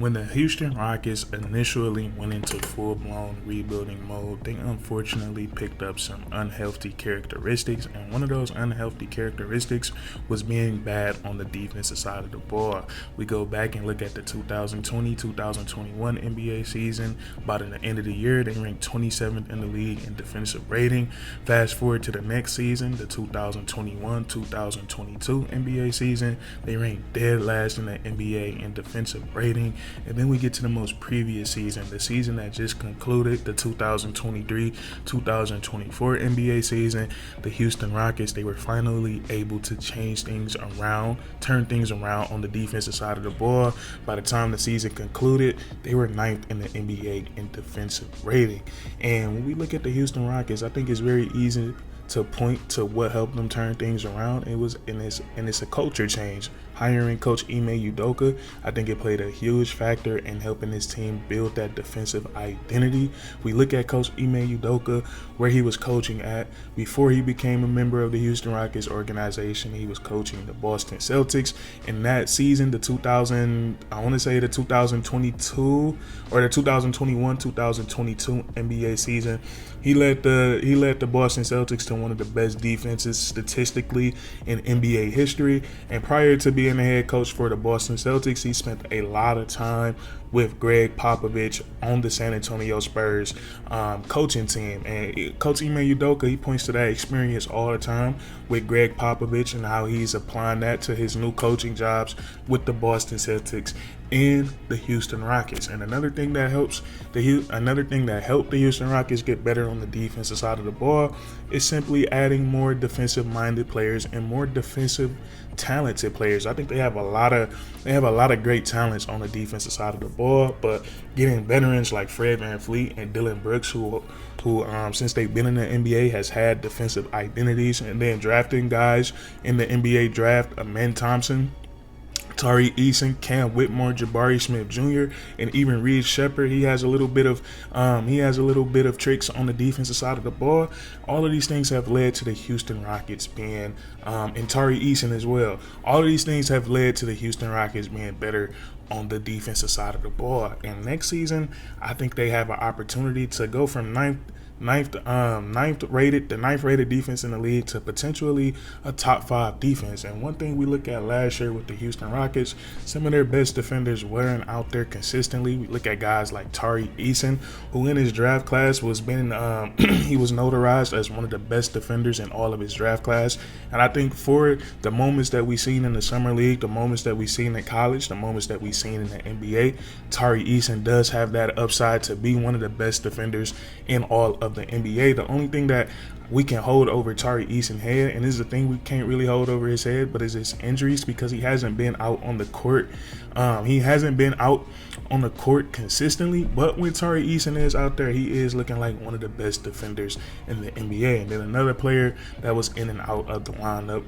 When the Houston Rockets initially went into full-blown rebuilding mode, they unfortunately picked up some unhealthy characteristics, and one of those unhealthy characteristics was being bad on the defensive side of the ball. We go back and look at the 2020-2021 NBA season. By the end of the year, they ranked 27th in the league in defensive rating. Fast forward to the next season, the 2021-2022 NBA season, they ranked dead last in the NBA in defensive rating. And then we get to the most previous season, the season that just concluded, the 2023-2024 NBA season. The Houston Rockets, they were finally able to change things around, turn things around on the defensive side of the ball. By the time the season concluded, they were 9th in the NBA in defensive rating. And when we look at the Houston Rockets, I think it's very easy to point to what helped them turn things around. It's a culture change. Hiring Coach Ime Udoka, I think it played a huge factor in helping his team build that defensive identity. We look at Coach Ime Udoka, where he was coaching at before he became a member of the Houston Rockets organization. He was coaching the Boston Celtics. In that season, the 2022 or the 2021-2022 NBA season, he led the Boston Celtics to one of the best defenses statistically in NBA history. And prior to being the head coach for the Boston Celtics, he spent a lot of time with Greg Popovich on the San Antonio Spurs coaching team. And Coach Ime Udoka, he points to that experience all the time with Greg Popovich and how he's applying that to his new coaching jobs with the Boston Celtics and the Houston Rockets. And another thing that helped the Houston Rockets get better on the defensive side of the ball is simply adding more defensive-minded players and more defensive talented players. I think they have a lot of great talents on the defensive side of the ball, but getting veterans like Fred VanVleet and Dillon Brooks, who since they've been in the NBA has had defensive identities, and then drafting guys in the NBA draft, Amen Thompson, Tari Eason, Cam Whitmore, Jabari Smith Jr., and even Reed Shepherd. He has a little bit of tricks on the defensive side of the ball. All of these things have led to the Houston Rockets being, and Tari Eason as well. All of these things have led to the Houston Rockets being better on the defensive side of the ball. And next season, I think they have an opportunity to go from ninth rated defense in the league to potentially a top 5 defense. And one thing we look at last year with the Houston Rockets, some of their best defenders weren't out there consistently. We look at guys like Tari Eason, who in his draft class he was notarized as one of the best defenders in all of his draft class. And I think for the moments that we've seen in the summer league, the moments that we've seen in college, the moments that we've seen in the NBA, Tari Eason does have that upside to be one of the best defenders in all of the NBA. The only thing that we can hold over Tari Eason's head, and this is the thing we can't really hold over his head, but is his injuries, because he hasn't been out on the court. He hasn't been out on the court consistently, but when Tari Eason is out there, he is looking like one of the best defenders in the NBA. And then another player that was in and out of the lineup,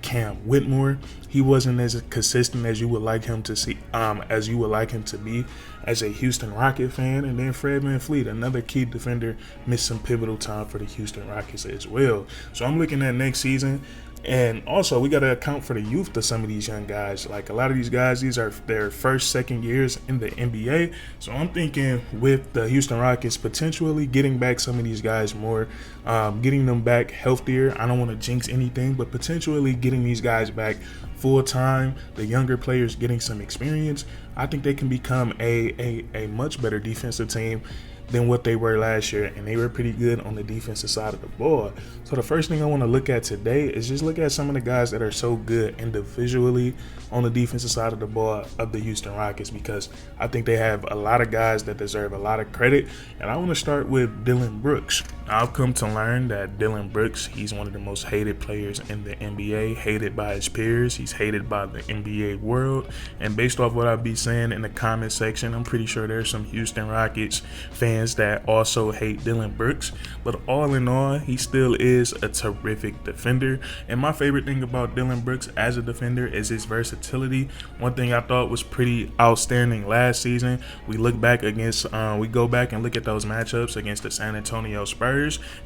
Cam Whitmore. He wasn't as consistent as you would like him to see, be as a Houston Rocket fan. And then Fred VanVleet, another key defender, missed some pivotal time for the Houston Rockets as well. So I'm looking at next season. And also, we got to account for the youth of some of these young guys. Like, a lot of these guys, these are their first, second years in the NBA. So I'm thinking with the Houston Rockets potentially getting back some of these guys more, getting them back healthier. I don't want to jinx anything, but potentially getting these guys back full time, the younger players getting some experience. I think they can become a much better defensive team than what they were last year, and they were pretty good on the defensive side of the ball. So the first thing I want to look at today is just look at some of the guys that are so good individually on the defensive side of the ball of the Houston Rockets, because I think they have a lot of guys that deserve a lot of credit. And I want to start with Dillon Brooks. I've come to learn that Dillon Brooks, he's one of the most hated players in the NBA, hated by his peers. He's hated by the NBA world. And based off what I'll be saying in the comment section, I'm pretty sure there's some Houston Rockets fans that also hate Dillon Brooks. But all in all, he still is a terrific defender. And my favorite thing about Dillon Brooks as a defender is his versatility. One thing I thought was pretty outstanding last season, we go back and look at those matchups against the San Antonio Spurs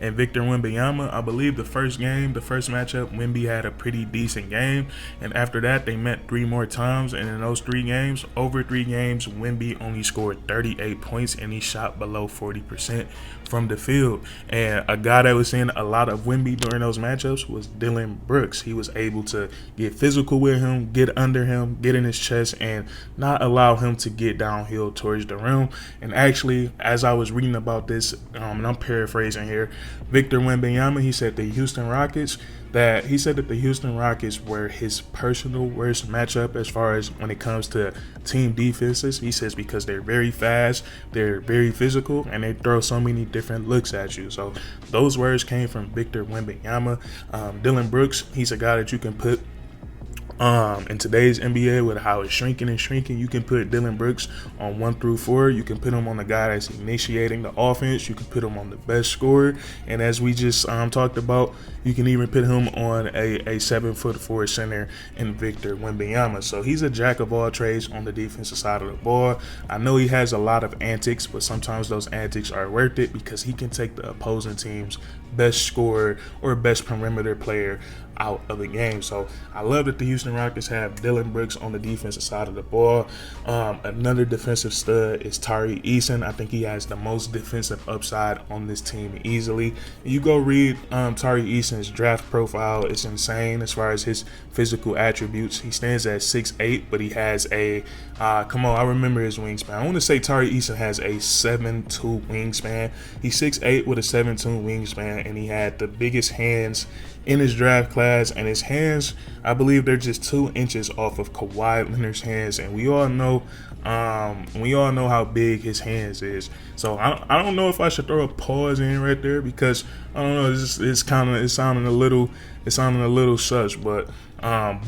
and Victor Wembanyama. I believe the first matchup, Wemby had a pretty decent game, and after that they met 3 more times, and in those 3 games, over 3 games, Wemby only scored 38 points and he shot below 40% from the field. And a guy that was in a lot of Wemby during those matchups was Dillon Brooks. He was able to get physical with him, get under him, get in his chest, and not allow him to get downhill towards the rim. And actually, as I was reading about this, and I'm paraphrasing here, Victor Wembanyama, he said the Houston Rockets that the Houston Rockets were his personal worst matchup as far as when it comes to team defenses. He says because they're very fast, they're very physical, and they throw so many different looks at you. So those words came from Victor Wembanyama. Dillon Brooks, he's a guy that you can put in today's NBA with how it's shrinking and shrinking. You can put Dillon Brooks on 1 through 4. You can put him on the guy that's initiating the offense. You can put him on the best scorer. And as we just talked about, you can even put him on a 7'4" center in Victor Wembanyama. So he's a jack of all trades on the defensive side of the ball. I know he has a lot of antics, but sometimes those antics are worth it because he can take the opposing team's best scorer or best perimeter player out of the game. So I love that the Houston Rockets have Dillon Brooks on the defensive side of the ball. Another defensive stud is Tari Eason. I think he has the most defensive upside on this team easily. You go read Tari Eason's draft profile. It's insane as far as his physical attributes. He stands at 6'8", but he has a I remember his wingspan. I want to say Tari Eason has a 7'2" wingspan. He's 6'8" with a 7'2" wingspan, and he had the biggest hands in his draft class, and his hands, I believe they're just 2 inches off of Kawhi Leonard's hands, and we all know how big his hands is. So I don't know if I should throw a pause in right there because I don't know, it's sounding a little such, but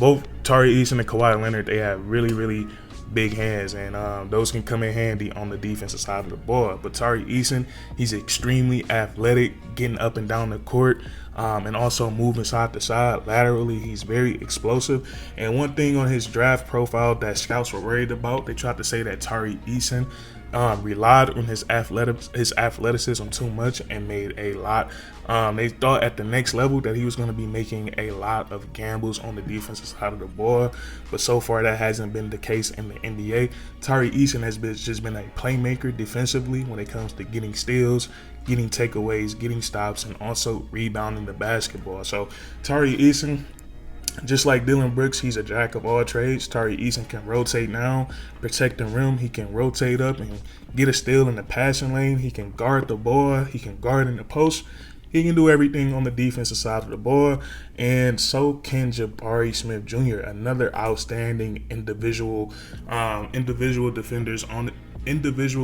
both Tari Eason and Kawhi Leonard, they have really big hands, and those can come in handy on the defensive side of the ball. But Tari Eason, he's extremely athletic, getting up and down the court, and also moving side to side laterally. He's very explosive. And one thing on his draft profile that scouts were worried about, they tried to say that Tari Eason relied on his athleticism too much and made a lot. They thought at the next level that he was going to be making a lot of gambles on the defensive side of the ball, but so far that hasn't been the case in the NBA. Tari Eason has just been a playmaker defensively when it comes to getting steals, getting takeaways, getting stops, and also rebounding the basketball. So Tari Eason, just like Dillon Brooks, he's a jack of all trades. Tari Eason can rotate down, protect the rim. He can rotate up and get a steal in the passing lane. He can guard the ball. He can guard in the post. He can do everything on the defensive side of the ball, and so can Jabari Smith Jr., another outstanding individual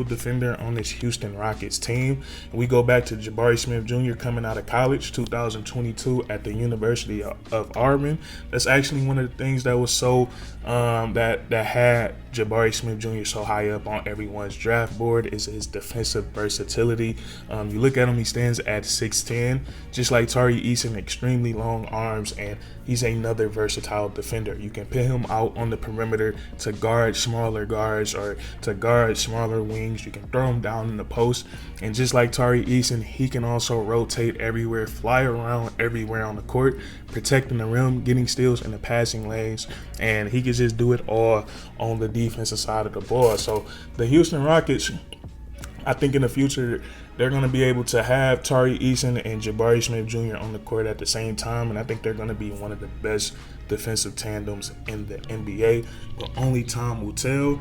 defender on this Houston Rockets team. We go back to Jabari Smith Jr. coming out of college, 2022 at the University of Auburn. That's actually one of the things that was so that had Jabari Smith Jr. so high up on everyone's draft board is his defensive versatility. You look at him, he stands at 6'10", just like Tari Eason, extremely long arms, and he's another versatile defender. You can put him out on the perimeter to guard smaller guards or to guard smaller wings. You can throw him down in the post, and just like Tari Eason, he can also rotate everywhere, fly around everywhere on the court, protecting the rim, getting steals in the passing lanes, and he can just do it all on the defensive side of the ball. So the Houston Rockets, I think in the future, they're going to be able to have Tari Eason and Jabari Smith Jr. on the court at the same time, and I think they're going to be one of the best defensive tandems in the NBA, but only time will tell.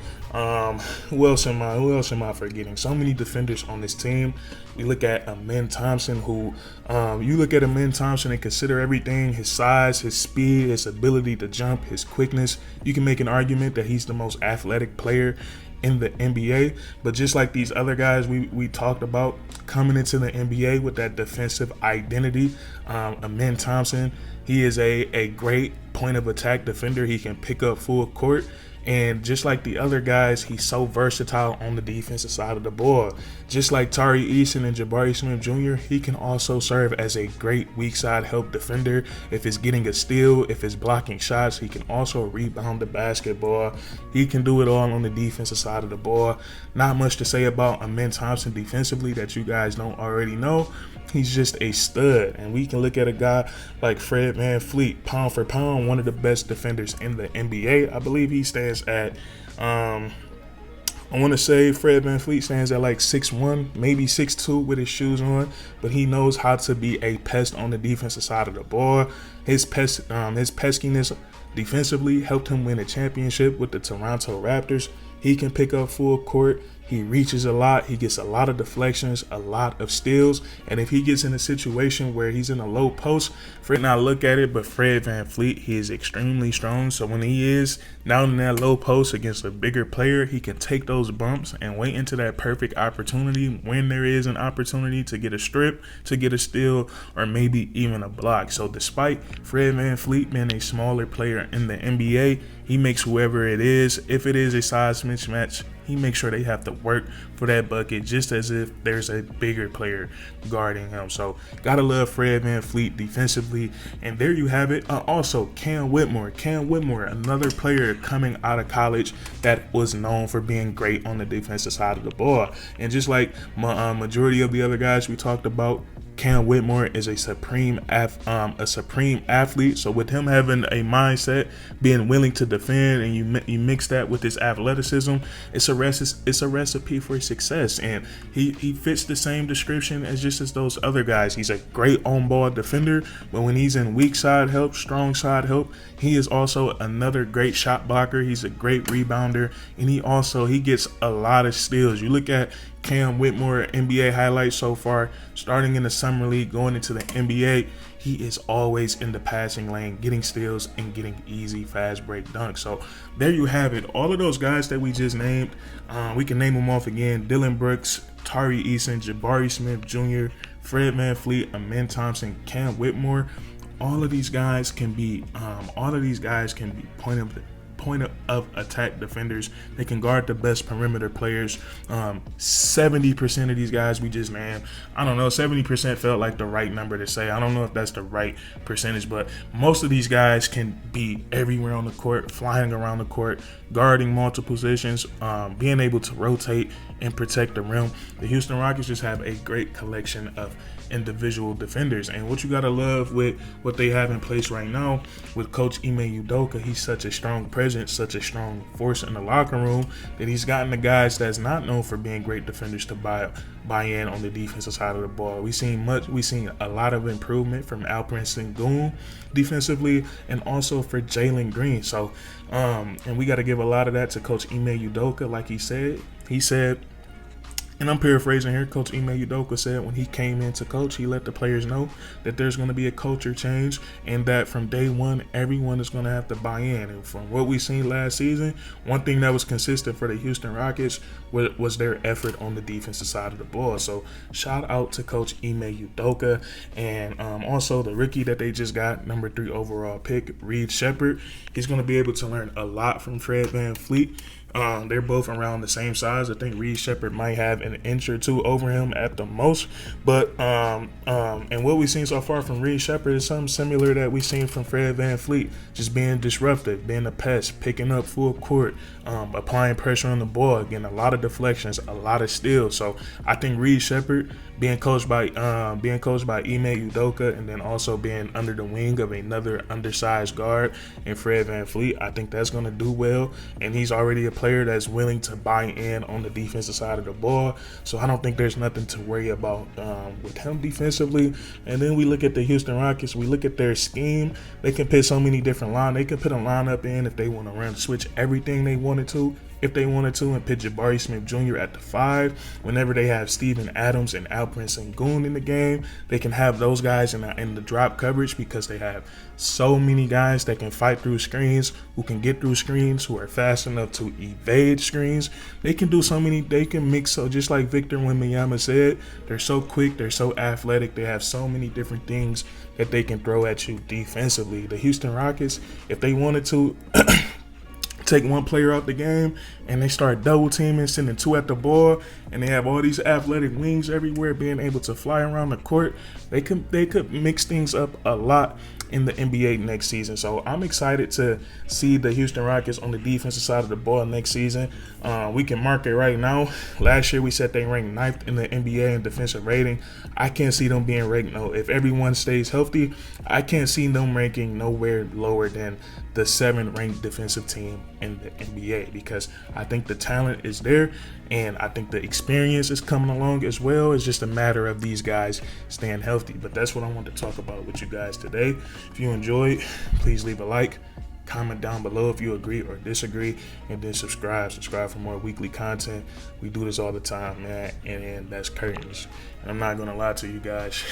Who else am I forgetting? So many defenders on this team. We look at Amen Thompson, who you look at Amen Thompson and consider everything: his size, his speed, his ability to jump, his quickness. You can make an argument that he's the most athletic player in the NBA, but just like these other guys we talked about coming into the NBA with that defensive identity, Amen Thompson, he is a great point of attack defender. He can pick up full court, and just like the other guys, he's so versatile on the defensive side of the ball. Just like Tari Eason and Jabari Smith Jr., he can also serve as a great weak side help defender. If it's getting a steal, if it's blocking shots, he can also rebound the basketball. He can do it all on the defensive side of the ball. Not much to say about Amen Thompson defensively that you guys don't already know. He's just a stud, and we can look at a guy like Fred VanVleet, pound for pound, one of the best defenders in the NBA. I believe he stands at I want to say Fred VanVleet stands at like 6'1", maybe 6'2" with his shoes on, but he knows how to be a pest on the defensive side of the ball. His peskiness defensively helped him win a championship with the Toronto Raptors. He can pick up full court. He reaches a lot. He gets a lot of deflections, a lot of steals. And if he gets in a situation where he's in a low post, Fred not look at it, but Fred VanVleet, he is extremely strong. So when he is down in that low post against a bigger player, he can take those bumps and wait into that perfect opportunity when there is an opportunity to get a strip, to get a steal, or maybe even a block. So despite Fred VanVleet being a smaller player in the NBA, he makes whoever it is, if it is a size mismatch, he makes sure they have to work for that bucket just as if there's a bigger player guarding him. So gotta love Fred VanVleet defensively. And there you have it. Also, Cam Whitmore, another player coming out of college that was known for being great on the defensive side of the ball. And just like majority of the other guys we talked about, Cam Whitmore is a supreme athlete. So with him having a mindset, being willing to defend, and you mix that with his athleticism, it's a recipe for success. And he fits the same description as those other guys. He's a great on-ball defender, but when he's in weak side help, strong side help, he is also another great shot blocker. He's a great rebounder, and he gets a lot of steals. You look at Cam Whitmore NBA highlights so far, starting in the summer league, going into the NBA, he is always in the passing lane, getting steals and getting easy fast break dunks. So there you have it. All of those guys that we just named, we can name them off again: Dillon Brooks, Tari Eason, Jabari Smith Jr., Fred VanVleet, Amen Thompson, Cam Whitmore. All of these guys can be point of attack defenders. They can guard the best perimeter players. 70% of these guys we just named, I don't know, 70% felt like the right number to say. I don't know if that's the right percentage, but most of these guys can be everywhere on the court, flying around the court, guarding multiple positions, being able to rotate and protect the rim. The Houston Rockets just have a great collection of individual defenders. And what you gotta love with what they have in place right now with Coach Ime Udoka, he's such a strong presence, such a strong force in the locker room, that he's gotten the guys that's not known for being great defenders to buy in on the defensive side of the ball. We've seen a lot of improvement from Alperen Sengun defensively, and also for Jalen Green. So and we got to give a lot of that to Coach Ime Udoka. Like he said, and I'm paraphrasing here, Coach Ime Udoka said when he came in to coach, he let the players know that there's going to be a culture change, and that from day one, everyone is going to have to buy in. And from what we seen last season, one thing that was consistent for the Houston Rockets was their effort on the defensive side of the ball. So shout out to Coach Ime Udoka. And also the rookie that they just got, number 3 overall pick, Reed Sheppard. He's going to be able to learn a lot from Fred VanVleet. They're both around the same size. I think Reed Sheppard might have an inch or two over him at the most. But and what we've seen so far from Reed Sheppard is something similar that we've seen from Fred VanVleet, just being disruptive, being a pest, picking up full court, applying pressure on the ball, getting a lot of deflections, a lot of steals. So I think Reed Sheppard being coached by Ime Udoka, and then also being under the wing of another undersized guard in Fred VanVleet, I think that's going to do well. And he's already a player that's willing to buy in on the defensive side of the ball. So I don't think there's nothing to worry about with him defensively. And then we look at the Houston Rockets. We look at their scheme. They can put so many different lines. They can put a lineup in if they want to run switch everything they wanted to. If they wanted to, and put Jabari Smith Jr. at the 5. Whenever they have Steven Adams and Alperen Sengun in the game, they can have those guys in the drop coverage, because they have so many guys that can fight through screens, who can get through screens, who are fast enough to evade screens. They can do so many. They can mix. So just like Victor Wembanyama said, they're so quick, they're so athletic, they have so many different things that they can throw at you defensively. The Houston Rockets, if they wanted to take one player out the game and they start double teaming, sending 2 at the ball, and they have all these athletic wings everywhere being able to fly around the court, they could mix things up a lot in the NBA next season. So I'm excited to see the Houston Rockets on the defensive side of the ball next season. We can mark it right now. Last year we said they ranked 9th in the NBA in defensive rating. I can't see them being ranked. No, if everyone stays healthy, I can't see them ranking nowhere lower than the 7th ranked defensive team in the NBA, because I think the talent is there and I think the experience is coming along as well. It's just a matter of these guys staying healthy. But that's what I want to talk about with you guys today. If you enjoyed, please leave a like, comment down below if you agree or disagree, and then subscribe for more weekly content. We do this all the time, man, and that's Curtains. And I'm not gonna lie to you guys,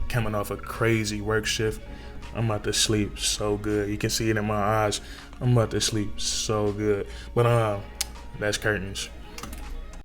coming off a crazy work shift, I'm about to sleep so good. You can see it in my eyes. I'm about to sleep so good. But that's Curtains.